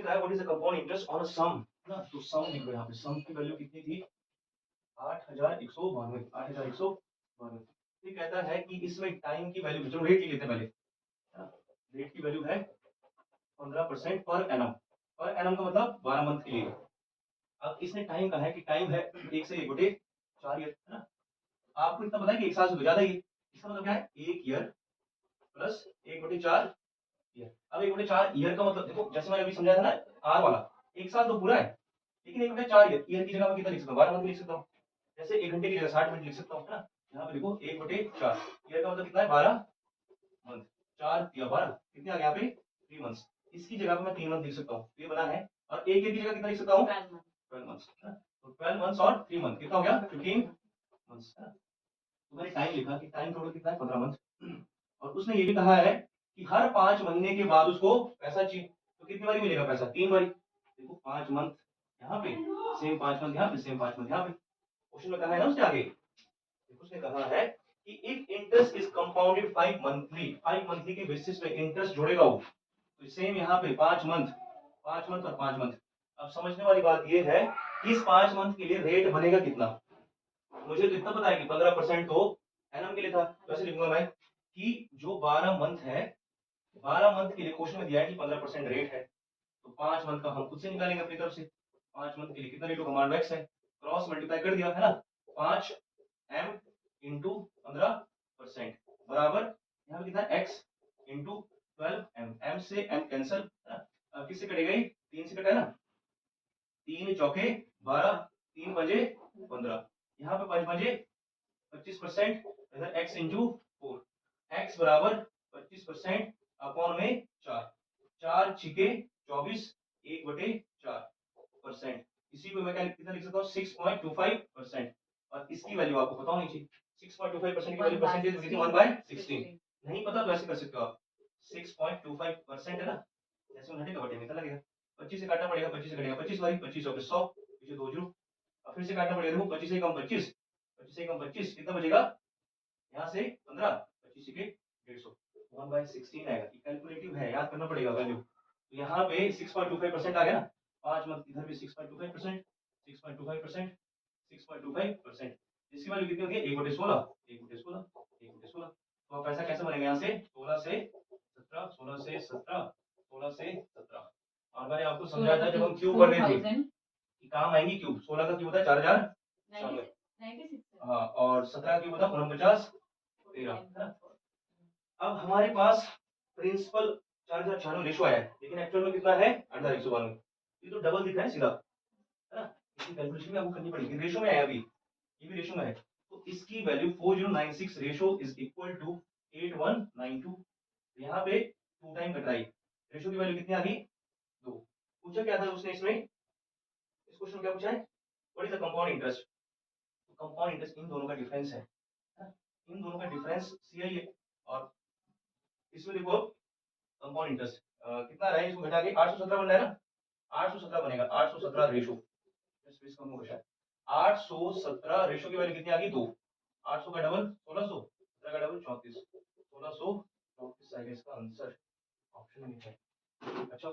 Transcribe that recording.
कहता है what is the compound interest on a sum ना, तो सम लिखो यहाँ पे, सम की वैल्यू कितनी थी 8192, 8192। ये कहता है कि इसमें टाइम की वैल्यू, चलो रेट लेते हैं पहले, है ना। रेट की वैल्यू है 15% पर एनम, पर एनम का मतलब 12 मंथ के लिए। अब इसने टाइम कहा है कि टाइम है 1 से 1 बटे 4 ईयर, है ना। आपको इतना पता है कि 1 साल से तो ज्यादा ही है, इसका मतलब क्या है 1 ईयर प्लस 1 बटे 4 ईयर। अब 1 बटे 4 ईयर का मतलब देखो, जैसे मैंने अभी समझाया था ना आर वाला, 1 साल तो पूरा है, लेकिन 1 बटे 4 ईयर, ईयर की जगह मैं कितना लिख सकता हूँ 12 मंथ लिख सकता हूँ। जैसे 1 घंटे की जगह 60 मिनट लिख सकता हूँ, है ना। यहाँ पे देखो 1 बटे 4 ईयर का मतलब कितना है 12 मंथ, 4 या 12 कितने आ गए यहाँ पे 3 मंथ्स। इसकी जगह पे मैं 3 मंथ लिख सकता हूँ, ये बना है। और एक ईयर की जगह कितना लिख सकता हूँ 12 मंथ्स, तो 12 मंथ्स और 3 मंथ कितना हो गया 15 मंथ्स, है ना। तो मैंने टाइम लिखा कि टाइम टोटल कितना है 15 मंथ। और उसने ये भी कहा है कि हर 5 महीने के बाद उसको पैसा चाहिए, तो कितनी बारी मिलेगा पैसा 3 बारी। देखो 5 मंथ यहाँ पे, सेम 5 मंथ यहाँ पे, सेम 5 मंथ यहाँ पे। क्वेश्चन में कहा है ना उसके आगे, देखो उसने कहा है कि if interest is compounded 5 monthly के बेसिस पे इंटरेस्ट जोड़ेगा वो, तो सेम यहाँ पे 5 मंथ, 5 मंथ और 5 मंथ। अब समझने वाली बात ये है कि इस 5 मंथ के लिए रेट बनेगा कितना। मुझे तो इतना पता है कि 15% तो एनम के लिए था, वैसे लिखूंगा मैं कि जो 12 मंथ है, 12 मंथ के लिए क्वेश्चन में दिया है कि 15% रेट है, तो 5 मंथ का हम खुद से निकालेंगे अपनी तरफ से। 5 मंथ के लिए कितना रेट होगा, कमांड एक्स है, क्रॉस मल्टीप्लाई कर दिया, है ना। 5 एम इंटू 15% बराबर यहाँ पे कितना एक्स इंटू 12 एम, एम से एम कैंसिल, है ना। अब किससे कटेगा ये 3 से कटा है ना, 3 चौके 12, 3 पंजे 15, यहाँ पे 5 पंजे 25%, इधर x इंटू 4, x बराबर 25% अपॉन में 4, 4 छिके 24, 1 बटे 4%। इसी को मैं क्या कितना लिख सकता हूँ 6.25%। और इसकी वैल्यू आपको पता होनी चाहिए, 6.25% की वैल्यू परसेंटेज में कितनी 1/16। नहीं पता तो ऐसे कर सकते हो आप, 6.25% है ना, जैसे में घटेगा बटे में कितना लगेगा, 25 से काटना पड़ेगा, 25 से कटेगा 25 बारी, 25 और 100 पीछे 2 जीरो। अब फिर से काटना पड़ेगा, देखो 25 से कम 25, 25 से कम 25 कितना बचेगा, यहाँ से 15, 25 के 150, 1/16 आएगा। कैलकुलेटिव है, याद करना पड़ेगा वैल्यू। तो यहाँ पे 6.25% आ गया ना, 5 मंथ इधर भी 6.25%, 6.25%, 6.25%, इसकी वैल्यू कितनी होती है 1/16, 1/16, 1/16। तो अब पैसा कैसे बनेगा, यहाँ से 16 से 17, 16 से 17, 16 से 17। और मैंने आपको समझाया था जब हम क्यूब कर रहे थे कि काम आएंगी क्यूब, 16 का क्यूब होता है 4096, हाँ, और 17 की होता 49 13, है ना। अब हमारे पास प्रिंसिपल 4096 रेशो आया है, लेकिन एक्चुअल में कितना है 8192, ये तो डबल दिख रहा है सीधा, है ना। इसकी कैलकुलेशन में आपको करनी पड़ेगी, रेशो में आया अभी, ये भी रेशो में है, तो इसकी value 4096 ratio is equal to 8192। यहाँ पे 2 टाइम कट रहा है, रेशो की वैल्यू कितनी आ गई 2। पूछा क्या था उसने इसमें, इस क्वेश्चन में क्या पूछा है what is the compound interest, compound interest in दोनों का डिफरेंस है, इन दोनों का डिफरेंस सीआई है। और इसमें देखो कंपाउंड इंटरेस्ट कितना रहा है, इसको घटा के 817 बन रहा है ना, 817 बनेगा, 817 रेशो, स्पेस कम हो गया, 817 रेशो की वैल्यू कितनी आ गई 2, 800 का डबल 1600, 17 का डबल 34, 1634 आएगा इसका आंसर, ऑप्शन में है। अच्छा